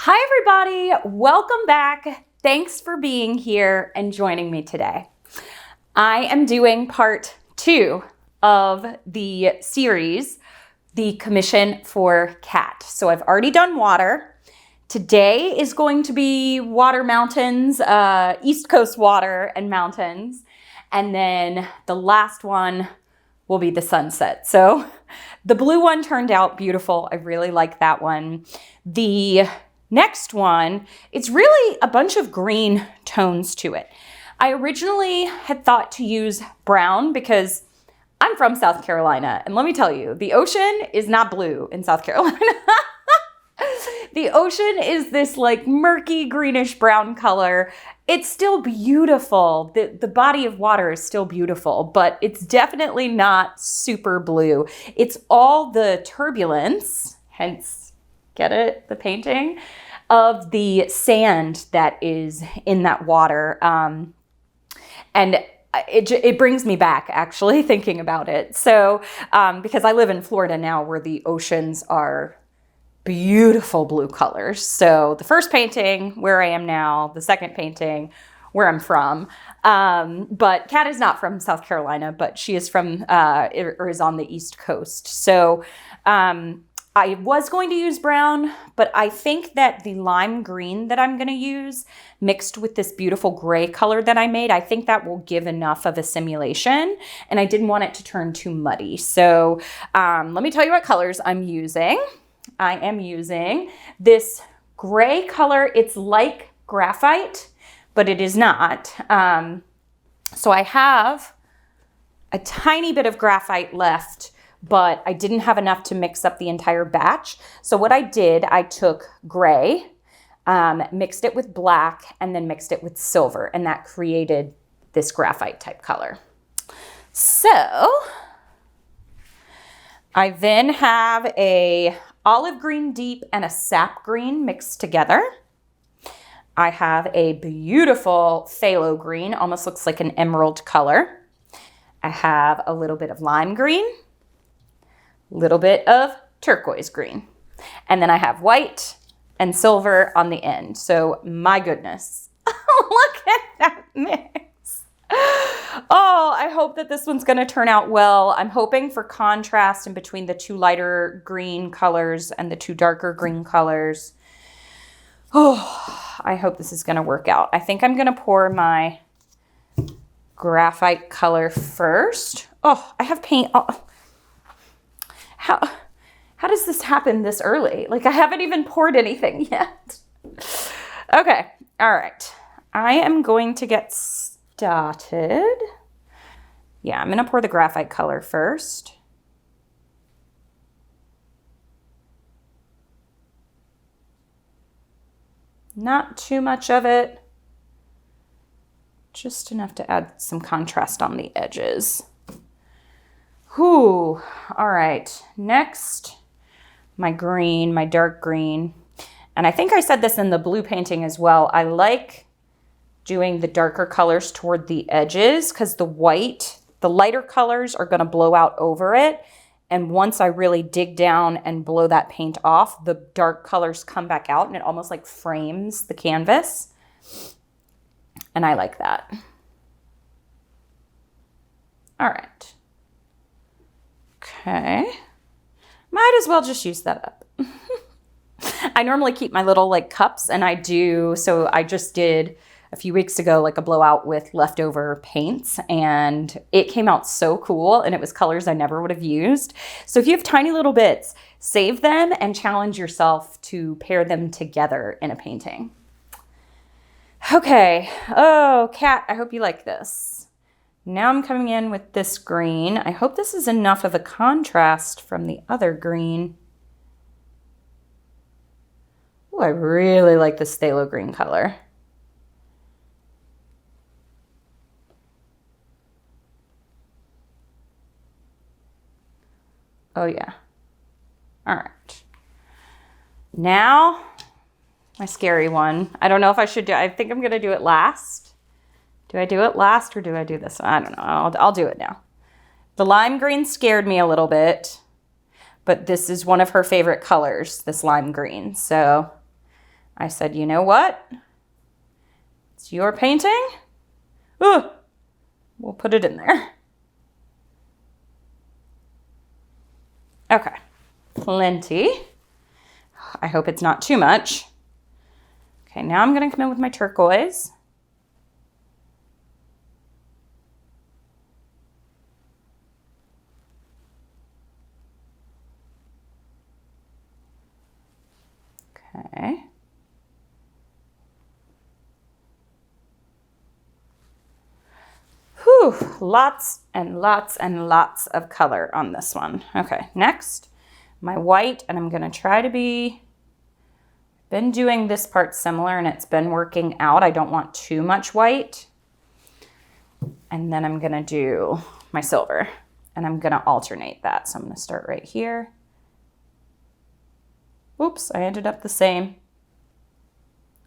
Hi everybody, welcome back. Thanks for being here and joining me today. I am doing part 2 of the series, The Commission for Cat. So I've already done water. Today is going to be water mountains, East Coast water and mountains. And then the last one will be the sunset. So the blue one turned out beautiful. I really like that one. The next one, it's really a bunch of green tones to it. I originally had thought to use brown because I'm from South Carolina. And let me tell you, the ocean is not blue in South Carolina. The ocean is this like murky greenish brown color. It's still beautiful. The body of water is still beautiful, but it's definitely not super blue. It's all the turbulence, hence, get it, the painting, of the sand that is in that water. And it brings me back, actually, thinking about it. So, because I live in Florida now where the oceans are beautiful blue colors. So the first painting where I am now, the second painting where I'm from. But Kat is not from South Carolina, but she is from, or is on the East Coast. So I was going to use brown, but I think that the lime green that I'm going to use mixed with this beautiful gray color that I made, I think that will give enough of a simulation, and I didn't want it to turn too muddy. So let me tell you what colors I'm using. I am using this gray color. It's like graphite, but it is not. So I have a tiny bit of graphite left, but I didn't have enough to mix up the entire batch. So what I did, I took gray, mixed it with black, and then mixed it with silver, and that created this graphite type color. So I then have a olive green deep and a sap green mixed together. I have a beautiful phthalo green, almost looks like an emerald color. I have a little bit of lime green, a little bit of turquoise green. And then I have white and silver on the end. So my goodness, look at that mix. Oh, I hope that this one's going to turn out well. I'm hoping for contrast in between the two lighter green colors and the two darker green colors. Oh, I hope this is going to work out. I think I'm going to pour my graphite color first. Oh, I have paint. Oh. How does this happen this early? Like I haven't even poured anything yet. Okay. All right. I am going to get started. Yeah, I'm going to pour the graphite color first. Not too much of it. Just enough to add some contrast on the edges. Whew. All right. Next, my green, my dark green. And I think I said this in the blue painting as well. I like doing the darker colors toward the edges because the lighter colors are going to blow out over it. And once I really dig down and blow that paint off, the dark colors come back out and it almost like frames the canvas. And I like that. All right. Okay. Might as well just use that up. I normally keep my little like cups and I just did a few weeks ago, like a blowout with leftover paints, and it came out so cool, and it was colors I never would have used. So if you have tiny little bits, save them and challenge yourself to pair them together in a painting. Okay. Oh, Kat, I hope you like this. Now I'm coming in with this green. I hope this is enough of a contrast from the other green. Oh, I really like this phthalo green color. Oh yeah. All right. Now, my scary one. I don't know if I should I think I'm going to do it last. Do I do it last or do I do this one? I don't know. I'll do it now. The lime green scared me a little bit, but this is one of her favorite colors, this lime green. So I said, you know what? It's your painting. Ooh, we'll put it in there. Okay, plenty. I hope it's not too much. Okay, now I'm gonna come in with my turquoise. Okay. Whew, lots and lots and lots of color on this one. Okay, next, my white, and I'm gonna try to been doing this part similar and it's been working out. I don't want too much white. And then I'm gonna do my silver and I'm gonna alternate that. So I'm gonna start right here. Oops, I ended up the same.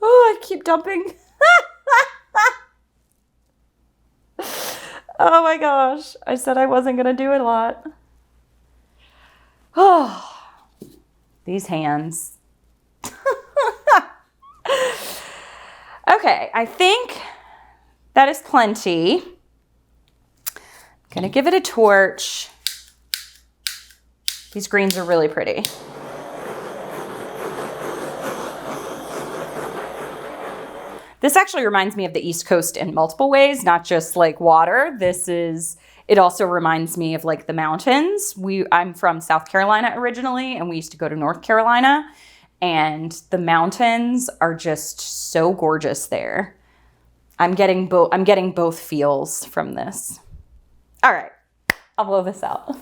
Oh, I keep dumping. Oh my gosh, I said I wasn't gonna do it a lot. Oh, these hands. Okay, I think that is plenty. Gonna give it a torch. These greens are really pretty. This actually reminds me of the East Coast in multiple ways, not just like water. It also reminds me of like the mountains. I'm from South Carolina originally, and we used to go to North Carolina, and the mountains are just so gorgeous there. I'm getting both feels from this. All right, I'll blow this out.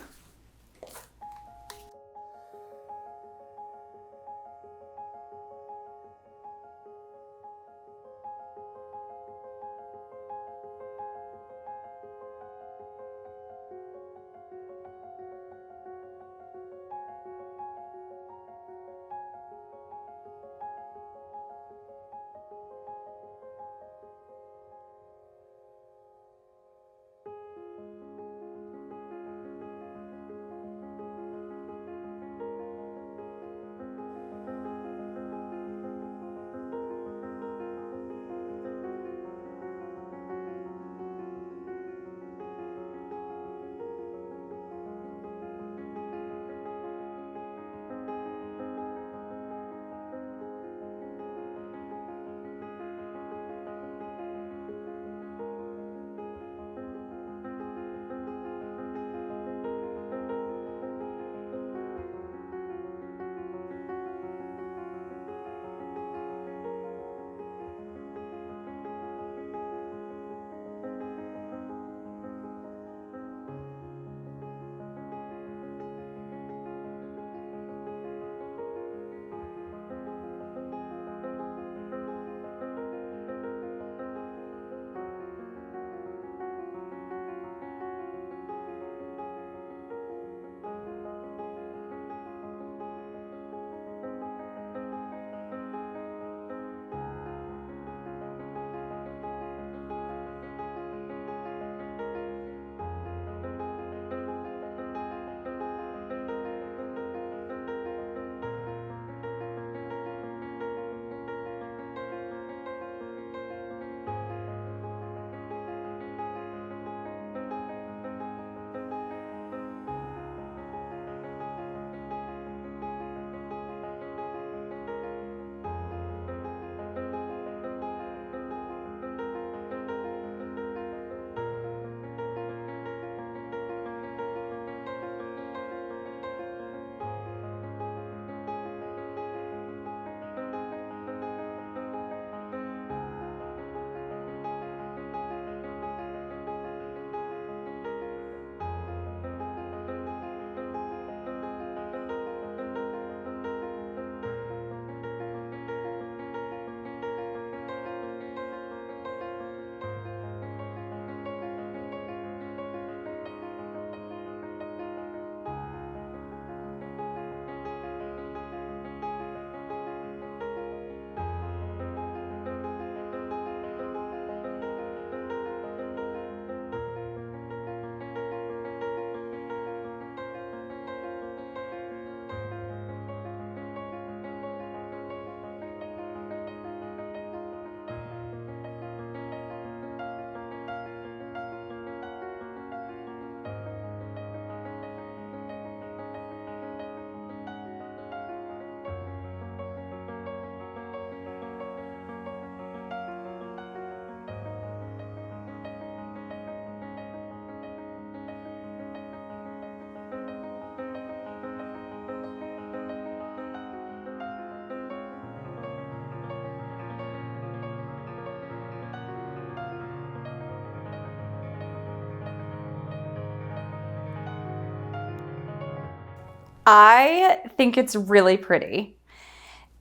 I think it's really pretty.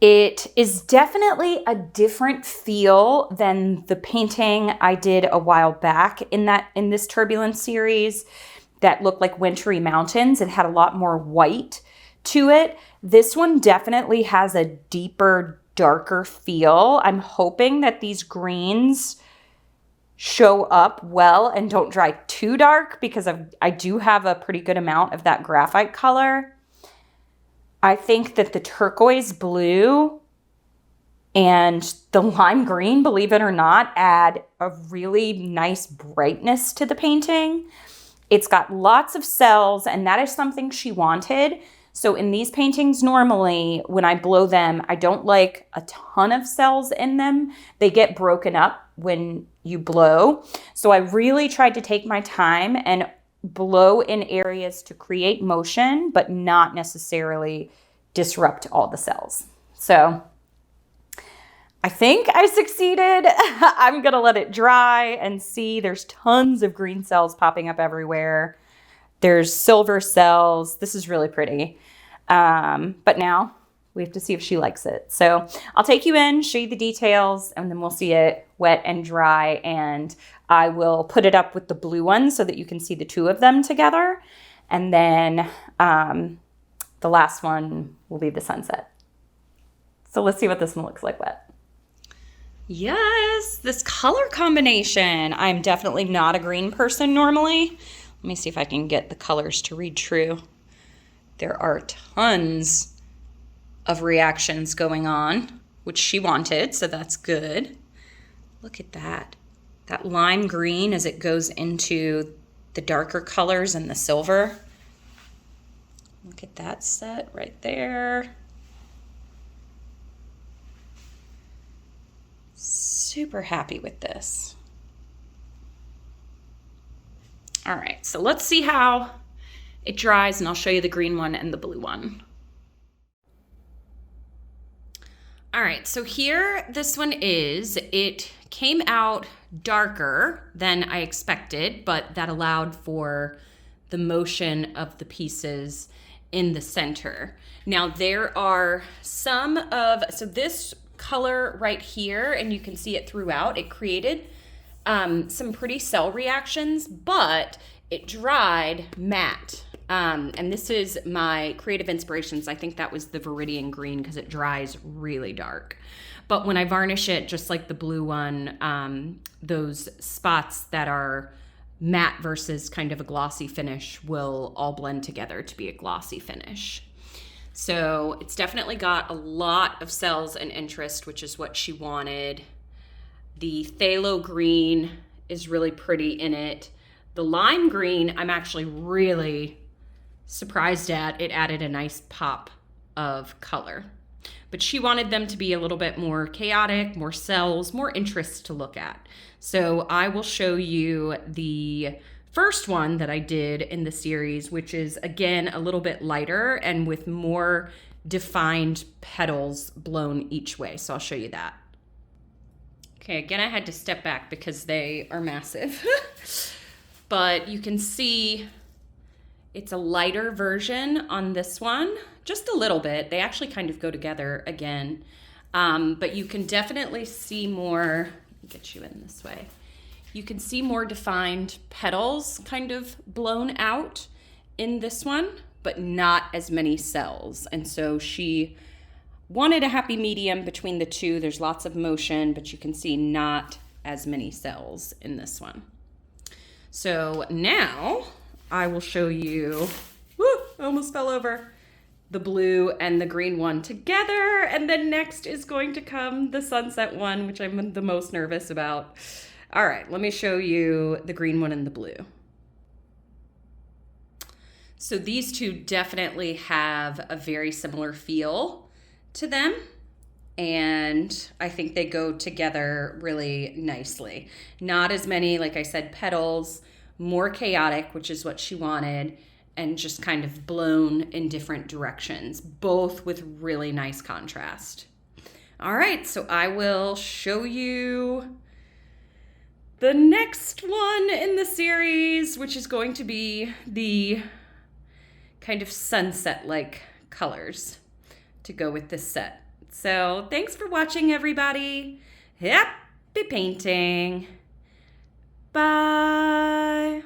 It is definitely a different feel than the painting I did a while back in this Turbulence series that looked like wintry mountains. It had a lot more white to it. This one definitely has a deeper, darker feel. I'm hoping that these greens show up well and don't dry too dark, because I do have a pretty good amount of that graphite color. I think that the turquoise blue and the lime green, believe it or not, add a really nice brightness to the painting. It's got lots of cells, and that is something she wanted. So in these paintings, normally when I blow them, I don't like a ton of cells in them. They get broken up when you blow. So I really tried to take my time and blow in areas to create motion, but not necessarily disrupt all the cells. So I think I succeeded. I'm gonna let it dry and see. There's tons of green cells popping up everywhere. There's silver cells. This is really pretty. But now we have to see if she likes it. So I'll take you in, show you the details, and then we'll see it wet and dry. And I will put it up with the blue one so that you can see the two of them together. And then the last one will be the sunset. So let's see what this one looks like wet. Yes, this color combination. I'm definitely not a green person normally. Let me see if I can get the colors to read true. There are tons of reactions going on, which she wanted, so that's good. Look at that. That lime green as it goes into the darker colors and the silver. Look at that set right there. Super happy with this. All right, so let's see how it dries, and I'll show you the green one and the blue one. All right, so here this one is. It came out darker than I expected, but that allowed for the motion of the pieces in the center. Now there are so this color right here, and you can see it throughout, it created some pretty cell reactions, but it dried matte. And this is my creative inspirations. I think that was the Viridian green because it dries really dark. But when I varnish it, just like the blue one, those spots that are matte versus kind of a glossy finish will all blend together to be a glossy finish. So it's definitely got a lot of cells and interest, which is what she wanted. The phthalo green is really pretty in it. The lime green, I'm actually really surprised at. It added a nice pop of color. But she wanted them to be a little bit more chaotic, more cells, more interest to look at. So I will show you the first one that I did in the series, which is again a little bit lighter and with more defined petals blown each way. So I'll show you that. Okay, again, I had to step back because they are massive. But you can see it's a lighter version on this one, just a little bit. They actually kind of go together again. But you can definitely see more, let me get you in this way. You can see more defined petals kind of blown out in this one, but not as many cells. And so she wanted a happy medium between the two. There's lots of motion, but you can see not as many cells in this one. So now I will show you, I almost fell over, the blue and the green one together. And then next is going to come the sunset one, which I'm the most nervous about. All right, let me show you the green one and the blue. So these two definitely have a very similar feel to them. And I think they go together really nicely. Not as many, like I said, petals, more chaotic, which is what she wanted, and just kind of blown in different directions, both with really nice contrast. All right, so I will show you the next one in the series, which is going to be the kind of sunset-like colors to go with this set. So thanks for watching, everybody. Happy painting. Bye.